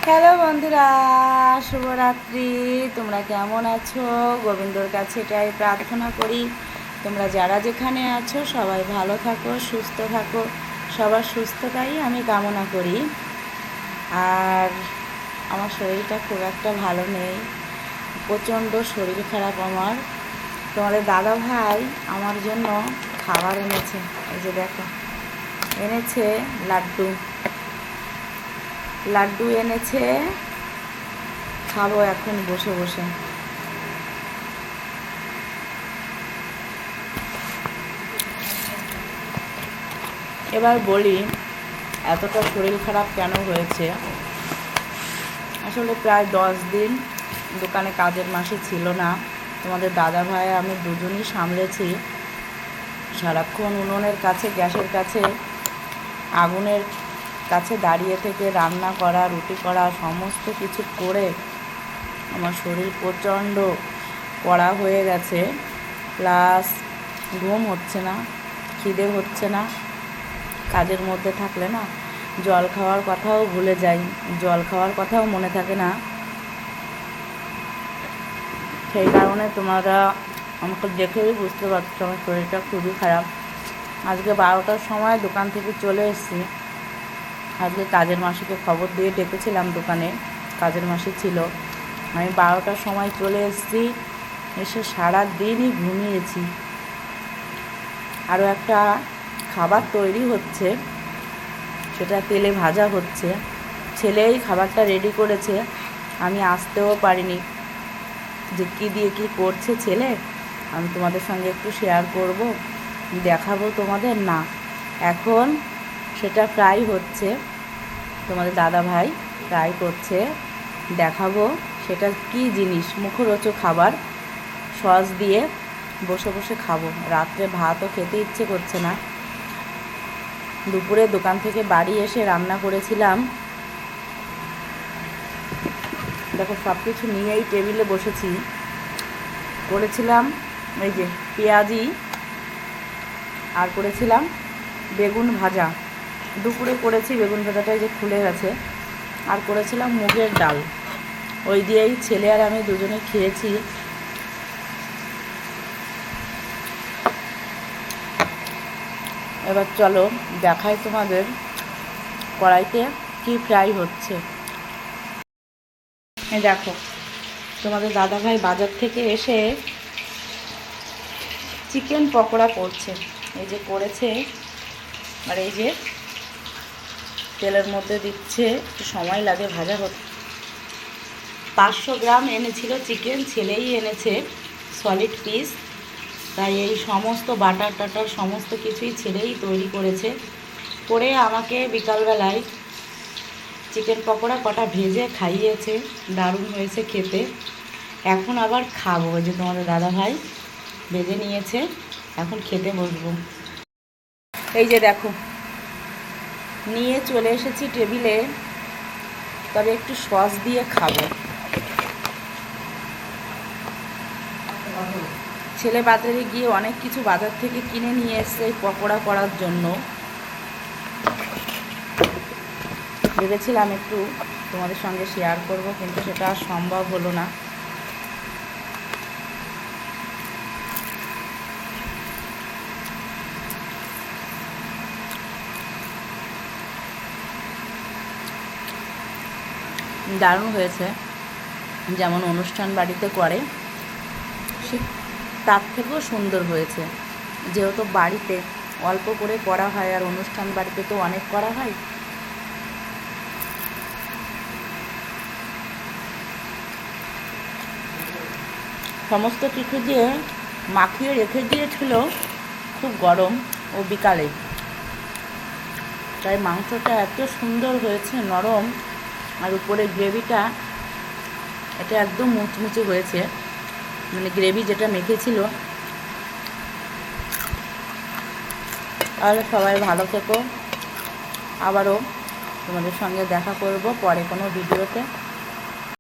Hello বন্ধুরা, শুভরাত্রি। তোমরা কেমন আছো? গোবিন্দর কাছে এটাই প্রার্থনা করি তোমরা যারা যেখানে আছো সবাই ভালো থাকো, সুস্থ থাকো। সবার সুস্থতাই আমি কামনা করি। আর আমার শরীরটা খুব একটা ভালো নেই, প্রচণ্ড শরীর খারাপ আমার। তোমাদের দাদা ভাই আমার জন্য খাবার এনেছে। এই যে দেখো, এনেছে লাড্ডু লাড্ডু এনেছে, খাবো এখন বসে বসে। এবার বলি এতটা শরীর খারাপ কেন হয়েছে। আসলে প্রায় 10 দিন দোকানে কাজের মাসে ছিল না। তোমাদের দাদা ভাই আমি দুজনই সামলেছি। সারাক্ষণ উনুনের কাছে, গ্যাসের কাছে, আগুনের কাছে দাঁড়িয়ে থেকে রান্না করা, রুটি করা, সমস্ত কিছু করে আমার শরীর প্রচণ্ড কড়া হয়ে গেছে। প্লাস ঘুম হচ্ছে না, খিদে হচ্ছে না। কাজের মধ্যে থাকলে না জল খাওয়ার কথাও ভুলে যাই, জল খাওয়ার কথাও মনে থাকে না। সেই কারণে তোমরা আমাকে দেখেই বুঝতে পারছো আমার শরীরটা খুবই খারাপ। আজকে 12টার সময় দোকান থেকে চলে এসেছি। আজকে কাজের মাসিকে খবর দিয়ে ডেকেছিলাম, দোকানে কাজের মাসি ছিল। আমি 12টার সময় চলে এসেছি, এসে সারা দিনই ঘুমিয়েছি। আরও একটা খাবার তৈরি হচ্ছে, সেটা তেলে ভাজা হচ্ছে। ছেলেই খাবারটা রেডি করেছে, আমি আসতেও পারিনি যে কী দিয়ে কী করছে ছেলে। আমি তোমাদের সঙ্গে একটু শেয়ার করব, দেখাবো তোমাদের না। এখন সেটা ফ্রাই হচ্ছে, তোমাদের দাদা ভাই ফ্রাই করছে, দেখাবো সেটা কি জিনিস। মুখরোচক খাবার, সস দিয়ে বসে বসে খাবো। রাত্রে ভাতও খেতে ইচ্ছে করছে না। দুপুরে দোকান থেকে বাড়ি এসে রান্না করেছিলাম। দেখো সব কিছু নিয়েই টেবিলে বসেছি। করেছিলাম এই যে পেঁয়াজি, আর করেছিলাম বেগুন ভাজা। দুপুরে করেছি বেগুন ভাজাটা, যে খুলে গেছে। আর করেছিলাম মুগের ডাল। ওই দিয়েই ছেলে আর আমি দুজনে খেয়েছি। এবার চলো দেখাই তোমাদের কড়াইতে কি ফ্রাই হচ্ছে। দেখো তোমাদের দাদাভাই বাজার থেকে এসে চিকেন পকোড়া করছে। এই যে করেছে, আর এই যে তেলের মধ্যে দিচ্ছে, একটু সময় লাগে ভাজা হতে। 500 গ্রাম এনেছিল চিকেন, ছেলেই এনেছে সলিড পিস। তাই এই সমস্ত বাটার টাটার সমস্ত কিছুই ছেলেই তৈরি করেছে। করে আমাকে বিকালবেলায় চিকেন পকোড়া কটা ভেজে খাইয়েছে, দারুণ হয়েছে খেতে। এখন আবার খাবো। যে তোমাদের দাদাভাই ভেজে নিয়েছে, এখন খেতে বসবো। এই যে দেখো নিয়ে চলে এসেছি টেবিলে, তবে একটু সস দিয়ে খাবো। ছেলে বাজারে গিয়ে অনেক কিছু বাজার থেকে কিনে নিয়ে এসছে পকোড়া করার জন্য। ভেবেছিলাম একটু তোমাদের সঙ্গে শেয়ার করব, কিন্তু সেটা আর সম্ভব হলো না। দারুণ হয়েছে, যেমন অনুষ্ঠান বাড়িতে করে সে তার থেকেও সুন্দর হয়েছে। যেহেতু বাড়িতে অল্প করে করা হয়, আর অনুষ্ঠান বাড়িতে তো অনেক করা হয়। সমস্ত কিছু দিয়ে মাখিয়ে রেখে দিয়েছিল খুব গরম ও বিকালে, তাই মাংসটা এত সুন্দর হয়েছে, নরম। আর উপরে গ্রেভিটা এটা একদম মুচমুচে হয়েছে, মানে গ্রেভি যেটা মেখেছিল। তাহলে সবাই ভালো থেকো, আবারও তোমাদের সঙ্গে দেখা করব পরে কোনো ভিডিওতে।